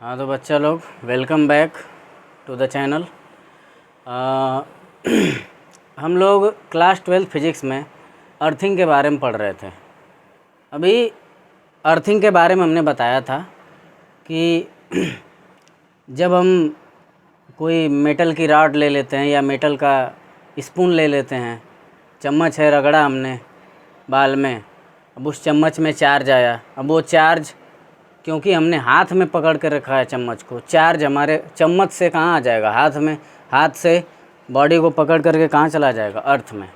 हाँ तो बच्चा लोग, welcome back to the channel. हम लोग क्लास 12 फिज़िक्स में अर्थिंग के बारे में पढ़ रहे थे। अभी अर्थिंग के बारे में हमने बताया था कि जब हम कोई मेटल की रॉड ले लेते हैं या मेटल का स्पून ले लेते हैं, चम्मच है, रगड़ा हमने बाल में, अब उस चम्मच में चार्ज आया। अब वो चार्ज, क्योंकि हमने हाथ में पकड़ कर रखा है चम्मच को, चार्ज हमारे चम्मच से कहाँ आ जाएगा? हाथ में। हाथ से बॉडी को पकड़ करके कहाँ चला जाएगा? अर्थ में।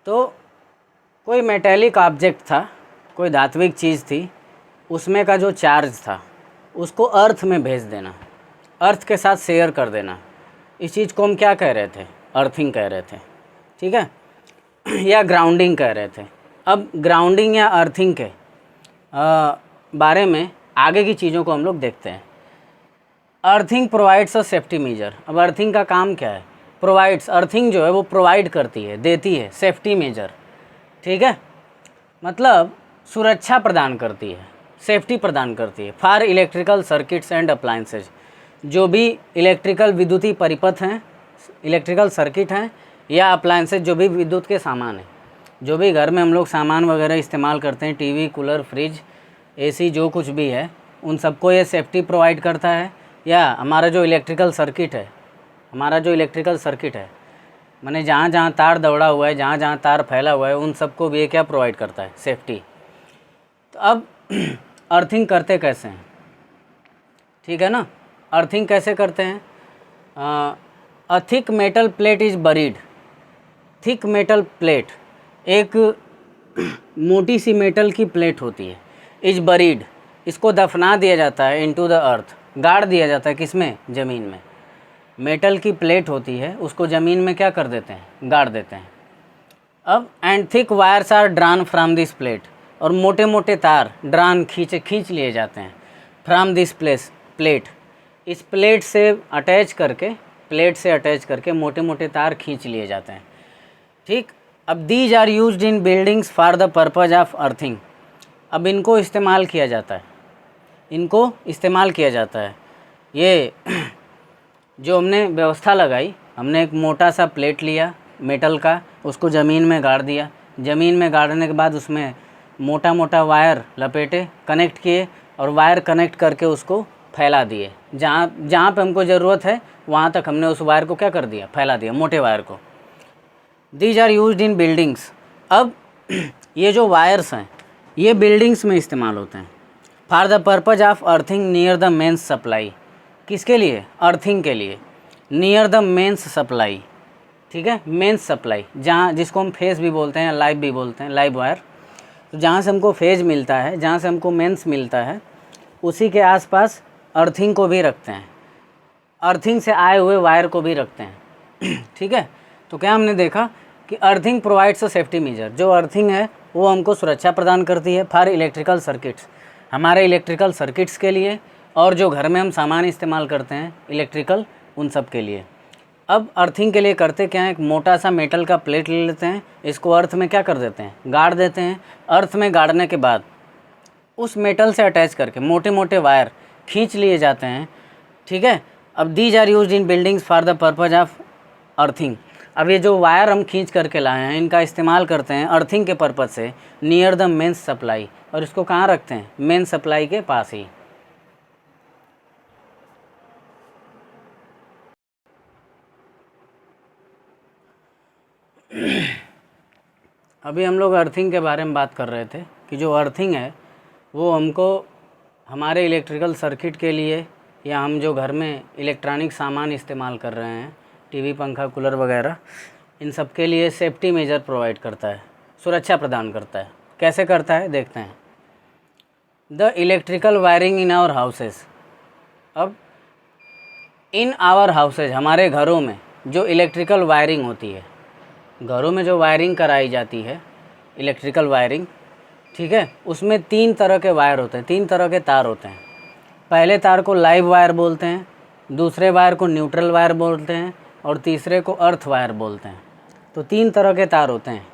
तो कोई मेटेलिक ऑब्जेक्ट था, कोई धात्विक चीज़ थी, उसमें का जो चार्ज था उसको अर्थ में भेज देना, अर्थ के साथ शेयर कर देना। इस चीज़ को हम क्या कह रहे थे? अर्थिंग कह रहे थे, ठीक है, या ग्राउंडिंग कह रहे थे। अब ग्राउंडिंग या अर्थिंग के बारे में आगे की चीज़ों को हम लोग देखते हैं। Earthing provides a safety major. अब अर्थिंग का काम क्या है? प्रोवाइड्स, अर्थिंग जो है वो प्रोवाइड करती है, देती है सेफ्टी मेजर, ठीक है, मतलब सुरक्षा प्रदान करती है, सेफ्टी प्रदान करती है for electrical circuits and appliances. जो भी इलेक्ट्रिकल विद्युतीय परिपथ हैं, इलेक्ट्रिकल सर्किट हैं, या अप्लायंसेज जो भी विद्युत के सामान हैं, जो भी घर में हम लोग सामान वगैरह इस्तेमाल करते हैं, टीवी, कूलर, फ्रिज, एसी, जो कुछ भी है, उन सबको ये सेफ्टी प्रोवाइड करता है। या हमारा जो इलेक्ट्रिकल सर्किट है, माने जहाँ जहाँ तार दौड़ा हुआ है, जहाँ जहाँ तार फैला हुआ है, उन सबको भी ये क्या प्रोवाइड करता है? सेफ्टी। तो अब अर्थिंग करते कैसे हैं, ठीक है ना? अर्थिंग कैसे करते हैं? A thick metal plate is buried. Thick metal plate, एक मोटी सी मेटल की प्लेट होती है, इज बरीड, इसको दफना दिया जाता है, इनटू द अर्थ, गाड़ दिया जाता है। किसमें? ज़मीन में। मेटल की प्लेट होती है, उसको ज़मीन में क्या कर देते हैं? गाड़ देते हैं। अब and thick wires are drawn from this plate, और मोटे मोटे तार ड्रान खींच लिए जाते हैं फ्राम दिस प्लेट, इस प्लेट से अटैच करके मोटे मोटे तार खींच लिए जाते हैं, ठीक। अब these are used in buildings for the purpose of earthing. अब इनको इस्तेमाल किया जाता है, ये जो हमने व्यवस्था लगाई, हमने एक मोटा सा प्लेट लिया मेटल का, उसको ज़मीन में गाड़ दिया। ज़मीन में गाड़ने के बाद उसमें मोटा मोटा वायर लपेटे, कनेक्ट किए, और वायर कनेक्ट करके उसको फैला दिए। जहाँ पे हमको ज़रूरत है वहाँ तक हमने उस वायर को क्या कर दिया? फैला दिया, मोटे वायर को। These are used in buildings. अब ये जो वायर्स हैं ये बिल्डिंग्स में इस्तेमाल होते हैं for the purpose of earthing near the mains supply. किसके लिए? अर्थिंग के लिए, नियर द मेंस सप्लाई, ठीक है, मेंस सप्लाई, जहाँ, जिसको हम फेज भी बोलते हैं, लाइव भी बोलते हैं, लाइव वायर। तो जहाँ से हमको फेज मिलता है, जहाँ से हमको मेंस मिलता है, उसी के आसपास अर्थिंग को भी रखते हैं, अर्थिंग से आए हुए वायर को भी रखते हैं, ठीक है। तो क्या हमने देखा कि earthing provides a safety major. जो अर्थिंग है वो हमको सुरक्षा प्रदान करती है फॉर इलेक्ट्रिकल सर्किट्स, हमारे इलेक्ट्रिकल सर्किट्स के लिए, और जो घर में हम सामान इस्तेमाल करते हैं इलेक्ट्रिकल, उन सब के लिए। अब अर्थिंग के लिए करते क्या है? एक मोटा सा मेटल का प्लेट ले लेते हैं, इसको अर्थ में क्या कर देते हैं? गाड़ देते हैं। अर्थ में गाड़ने के बाद उस मेटल से अटैच करके मोटे मोटे वायर खींच लिए जाते हैं, ठीक है। अब these are used in buildings for the purpose of earthing. अब ये जो वायर हम खींच करके लाए हैं, इनका इस्तेमाल करते हैं अर्थिंग के पर्पज से नियर द मेंस सप्लाई, और इसको कहाँ रखते हैं? मेन सप्लाई के पास ही। अभी हम लोग अर्थिंग के बारे में बात कर रहे थे कि जो अर्थिंग है वो हमको हमारे इलेक्ट्रिकल सर्किट के लिए, या हम जो घर में इलेक्ट्रॉनिक सामान इस्तेमाल कर रहे हैं, टीवी, पंखा, कूलर वगैरह, इन सब के लिए सेफ्टी मेजर प्रोवाइड करता है, सुरक्षा प्रदान करता है। कैसे करता है? देखते हैं। The electrical wiring in our houses. अब इन आवर हाउसेज, हमारे घरों में जो इलेक्ट्रिकल वायरिंग होती है, घरों में जो वायरिंग कराई जाती है, इलेक्ट्रिकल वायरिंग, ठीक है, उसमें 3 तरह के वायर होते हैं, 3 तरह के तार होते हैं। पहले तार को लाइव वायर बोलते हैं, दूसरे वायर को न्यूट्रल वायर बोलते हैं, और तीसरे को अर्थ वायर बोलते हैं। तो 3 तरह के तार होते हैं,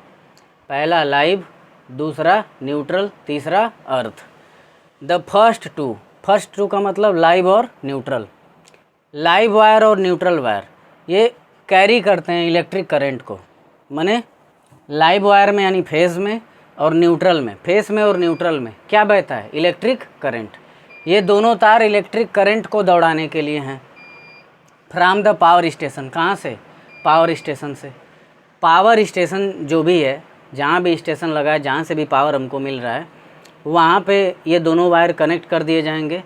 पहला लाइव, दूसरा न्यूट्रल, तीसरा earth. The first two, first two का मतलब लाइव और न्यूट्रल। लाइव वायर और न्यूट्रल वायर ये कैरी करते हैं इलेक्ट्रिक करंट को, माने लाइव वायर में यानी फेज़ में और न्यूट्रल में, फेस में और न्यूट्रल में क्या बहता है, इलेक्ट्रिक करंट। ये दोनों तार इलेक्ट्रिक करंट को दौड़ाने के लिए हैं फ्रॉम द पावर स्टेशन। कहाँ से, पावर स्टेशन से। पावर स्टेशन जो भी है, जहाँ भी स्टेशन लगा है, जहाँ से भी पावर हमको मिल रहा है, वहाँ पे ये दोनों वायर कनेक्ट कर दिए जाएंगे।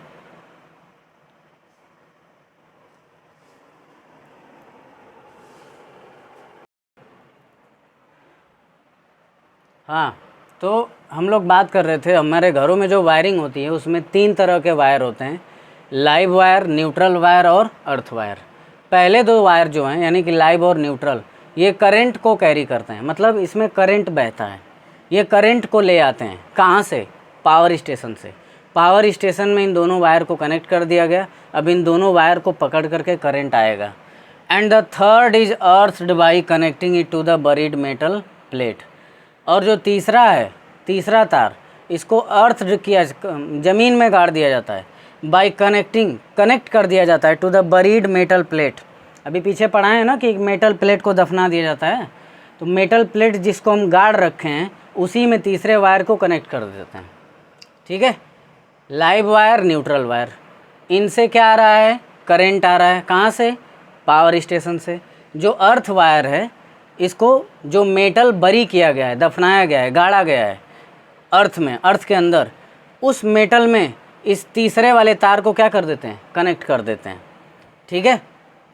हाँ, तो हम लोग बात कर रहे थे हमारे घरों में जो वायरिंग होती है उसमें 3 तरह के वायर होते हैं, लाइव वायर, न्यूट्रल वायर और अर्थ वायर। पहले 2 वायर जो हैं यानी कि लाइव और न्यूट्रल, ये करंट को कैरी करते हैं, मतलब इसमें करंट बहता है, ये करंट को ले आते हैं। कहाँ से, पावर स्टेशन से। पावर स्टेशन में इन दोनों वायर को कनेक्ट कर दिया गया। अब इन दोनों वायर को पकड़ करके करंट आएगा। And the third is earthed by connecting it to the buried metal plate. और जो तीसरा है, तीसरा तार, इसको अर्थ किया, ज़मीन में गाड़ दिया जाता है। बाई कनेक्टिंग, कनेक्ट कर दिया जाता है to the buried metal plate. अभी पीछे पढ़ा है ना कि मेटल प्लेट को दफना दिया जाता है, तो मेटल प्लेट जिसको हम गाड़ रखे हैं उसी में तीसरे वायर को कनेक्ट कर देते हैं। ठीक है, लाइव वायर, न्यूट्रल वायर, इनसे क्या आ रहा है, करंट आ रहा है। कहाँ से, पावर स्टेशन से। जो अर्थ वायर है, इसको जो मेटल बरी किया गया है, दफनाया गया है, गाड़ा गया है अर्थ में, अर्थ के अंदर, उस मेटल में इस तीसरे वाले तार को क्या कर देते हैं, कनेक्ट कर देते हैं। ठीक है,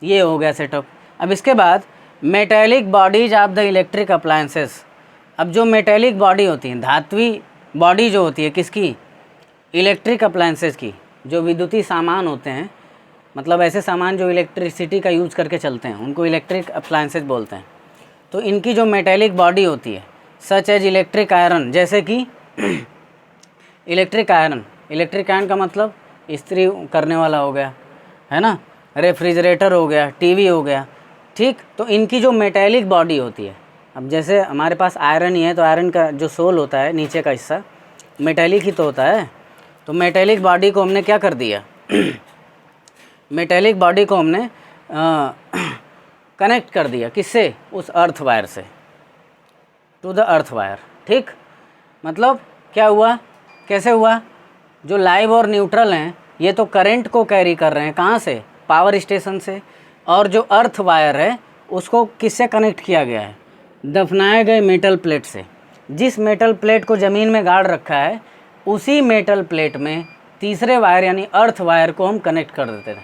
ये हो गया सेटअप। अब इसके बाद metallic bodies of the electric appliances. अब जो मेटेलिक बॉडी होती है, धात्वी बॉडी जो होती है किसकी, इलेक्ट्रिक अप्लायंसेस की, जो विद्युतीय सामान होते हैं, मतलब ऐसे सामान जो इलेक्ट्रिसिटी का यूज़ करके चलते हैं, उनको इलेक्ट्रिक अप्लायंसेस बोलते हैं। तो इनकी जो मेटेलिक बॉडी होती है, सच एज इलेक्ट्रिक आयरन, जैसे कि इलेक्ट्रिक आयरन, इलेक्ट्रिक आयरन का मतलब इस्त्री करने वाला हो गया, है ना, रेफ्रिजरेटर हो गया, टीवी हो गया। ठीक, तो इनकी जो मेटेलिक बॉडी होती है, अब जैसे हमारे पास आयरन ही है तो आयरन का जो सोल होता है, नीचे का हिस्सा मेटेलिक ही तो होता है। तो मेटेलिक बॉडी को हमने क्या कर दिया मेटेलिक बॉडी को हमने कनेक्ट कर दिया, किससे, उस अर्थ वायर से, टू द अर्थ वायर। ठीक, मतलब क्या हुआ, कैसे हुआ, जो लाइव और न्यूट्रल हैं ये तो करंट को कैरी कर रहे हैं, कहाँ से, पावर स्टेशन से। और जो अर्थ वायर है उसको किससे कनेक्ट किया गया है, दफनाए गए मेटल प्लेट से। जिस मेटल प्लेट को ज़मीन में गाड़ रखा है, उसी मेटल प्लेट में तीसरे वायर यानी अर्थ वायर को हम कनेक्ट कर देते थे,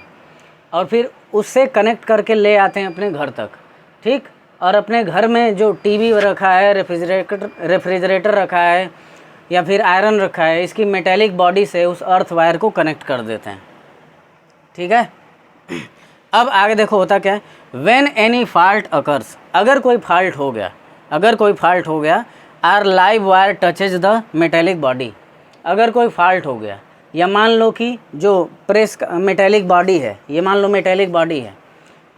और फिर उससे कनेक्ट करके ले आते हैं अपने घर तक। ठीक, और अपने घर में जो टीवी रखा है, रेफ्रिजरेटर रखा है, या फिर आयरन रखा है, इसकी मेटेलिक बॉडी से उस अर्थ वायर को कनेक्ट कर देते हैं। ठीक है, अब आगे देखो होता क्या है, व्हेन एनी फॉल्ट अकर्स, अगर कोई फॉल्ट हो गया, अगर कोई फॉल्ट हो गया, or live wire touches the metallic body. अगर कोई फॉल्ट हो गया, या मान लो कि जो प्रेस मेटेलिक बॉडी है, ये मान लो मेटेलिक बॉडी है,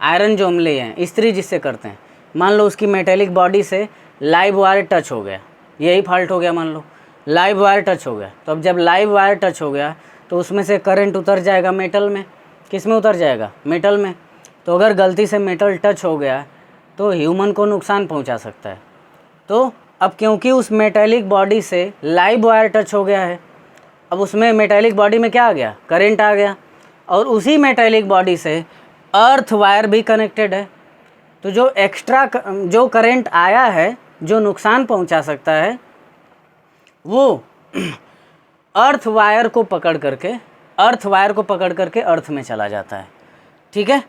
आयरन जो हम ले हैं, इस्त्री जिससे करते हैं, मान लो उसकी मेटेलिक बॉडी से लाइव वायर टच हो गया, यही फॉल्ट हो गया, मान लो लाइव वायर टच हो गया। तो अब जब लाइव वायर टच हो गया तो उसमें से करंट उतर जाएगा मेटल में, किस में उतर जाएगा, मेटल में। तो अगर गलती से मेटल टच हो गया तो ह्यूमन को नुकसान पहुंचा सकता है। तो अब क्योंकि उस मेटेलिक बॉडी से लाइव वायर टच हो गया है, अब उसमें मेटेलिक बॉडी में क्या आ गया, करंट आ गया, और उसी मेटेलिक बॉडी से अर्थ वायर भी कनेक्टेड है। तो जो एक्स्ट्रा जो करंट आया है, जो नुकसान पहुंचा सकता है, वो अर्थ वायर को पकड़ करके, अर्थ वायर को पकड़ करके अर्थ में चला जाता है। ठीक है,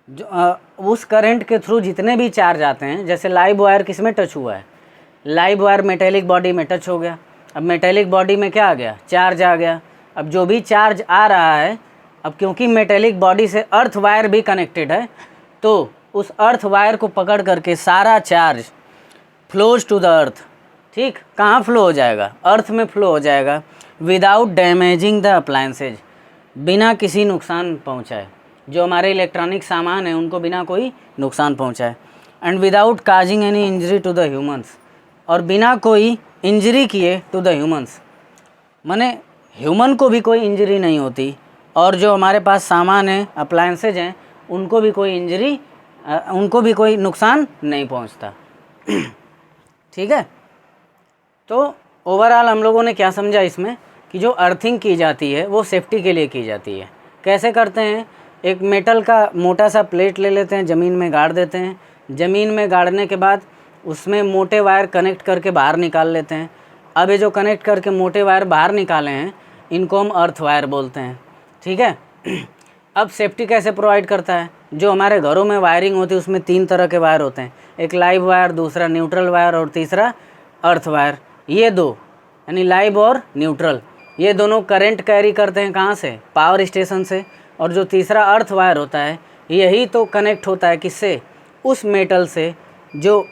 जो उस करंट के थ्रू जितने भी चार्ज आते हैं, जैसे लाइव वायर किस में टच हुआ है, लाइव वायर मेटेलिक बॉडी में टच हो गया, अब मेटेलिक बॉडी में क्या आ गया, चार्ज आ गया। अब जो भी चार्ज आ रहा है, अब क्योंकि मेटेलिक बॉडी से अर्थ वायर भी कनेक्टेड है, तो उस अर्थ वायर को पकड़ करके सारा charge flows to the earth. ठीक, कहाँ फ्लो हो जाएगा, अर्थ में फ्लो हो जाएगा, विदाउट डैमेजिंग द अप्लायंसेज, बिना किसी नुकसान पहुँचाए, जो हमारे इलेक्ट्रॉनिक सामान है उनको बिना कोई नुकसान पहुँचाए। And without causing any injury to the humans, और बिना कोई इंजरी किए टू द ह्यूमंस, माने ह्यूमन को भी कोई इंजरी नहीं होती, और जो हमारे पास सामान है, अप्लायंसेज हैं, उनको भी कोई इंजरी, उनको भी कोई नुकसान नहीं पहुंचता। ठीक है। तो ओवरऑल हम लोगों ने क्या समझा इसमें, कि जो अर्थिंग की जाती है वो सेफ्टी के लिए की जाती है। कैसे करते हैं, एक मेटल का मोटा सा प्लेट ले लेते हैं, ज़मीन में गाड़ देते हैं, ज़मीन में गाड़ने के बाद उसमें मोटे वायर कनेक्ट करके बाहर निकाल लेते हैं। अब ये जो कनेक्ट करके मोटे वायर बाहर निकाले हैं, इनको हम अर्थ वायर बोलते हैं। ठीक है। अब सेफ्टी कैसे प्रोवाइड करता है, जो हमारे घरों में वायरिंग होती है उसमें 3 तरह के वायर होते हैं, एक लाइव वायर, दूसरा न्यूट्रल वायर और तीसरा अर्थ वायर। ये दो यानी लाइव और न्यूट्रल, ये दोनों करंट कैरी करते हैं कहाँ से, पावर स्टेशन से। और जो तीसरा अर्थ वायर होता है, यही तो कनेक्ट होता है किससे, उस मेटल से जो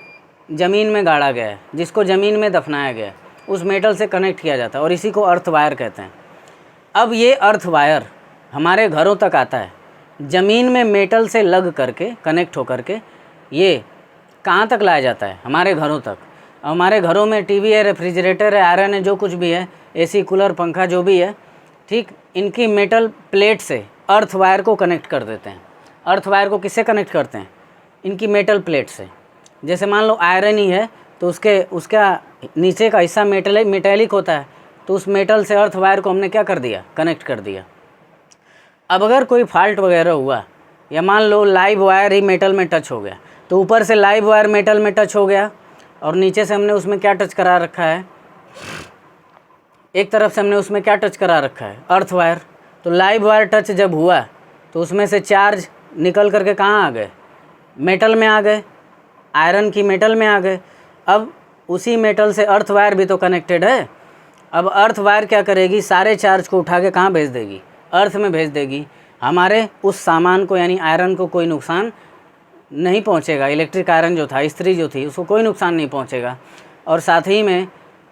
ज़मीन में गाड़ा गया है, जिसको ज़मीन में दफनाया गया है, उस मेटल से कनेक्ट किया जाता है और इसी को अर्थ वायर कहते हैं। अब ये अर्थ वायर हमारे घरों तक आता है, ज़मीन में मेटल से लग करके कनेक्ट होकर के ये कहाँ तक लाया जाता है, हमारे घरों तक। हमारे घरों में टीवी है, रेफ्रिजरेटर है, आयरन है, जो कुछ भी है, एसी, कूलर, पंखा जो भी है, ठीक, इनकी मेटल प्लेट से अर्थ वायर को कनेक्ट कर देते हैं। अर्थ वायर को किससे कनेक्ट करते हैं, इनकी मेटल प्लेट से। जैसे मान लो आयरन ही है तो उसका नीचे का हिस्सा मेटेलिक होता है, तो उस मेटल से अर्थ वायर को हमने क्या कर दिया, कनेक्ट कर दिया। अब अगर कोई फॉल्ट वगैरह हुआ, या मान लो लाइव वायर ही मेटल में टच हो गया, तो ऊपर से लाइव वायर मेटल में टच हो गया और नीचे से हमने उसमें क्या टच करा रखा है, एक तरफ से हमने उसमें क्या टच करा रखा है, अर्थ वायर। तो लाइव वायर टच जब हुआ तो उसमें से चार्ज निकल करके कहाँ आ गए, मेटल में आ गए, आयरन की मेटल में आ गए। अब उसी मेटल से अर्थ वायर भी तो कनेक्टेड है। अब अर्थ वायर क्या करेगी, सारे चार्ज को उठा के कहाँ भेज देगी, अर्थ में भेज देगी। हमारे उस सामान को यानी आयरन को कोई नुकसान नहीं पहुंचेगा, इलेक्ट्रिक आयरन जो था, इस्त्री जो थी, उसको कोई नुकसान नहीं पहुंचेगा। और साथ ही में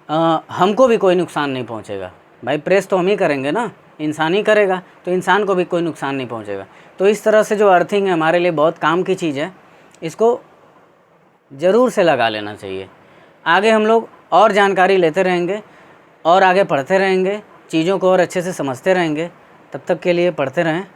हमको भी कोई नुकसान नहीं पहुंचेगा। भाई प्रेस तो हम ही करेंगे ना, इंसान ही करेगा, तो इंसान को भी कोई नुकसान नहीं पहुंचेगा। तो इस तरह से जो अर्थिंग है हमारे लिए बहुत काम की चीज़ है, इसको ज़रूर से लगा लेना चाहिए। आगे हम लोग और जानकारी लेते रहेंगे और आगे पढ़ते रहेंगे, चीज़ों को और अच्छे से समझते रहेंगे। तब तक के लिए पढ़ते रहें।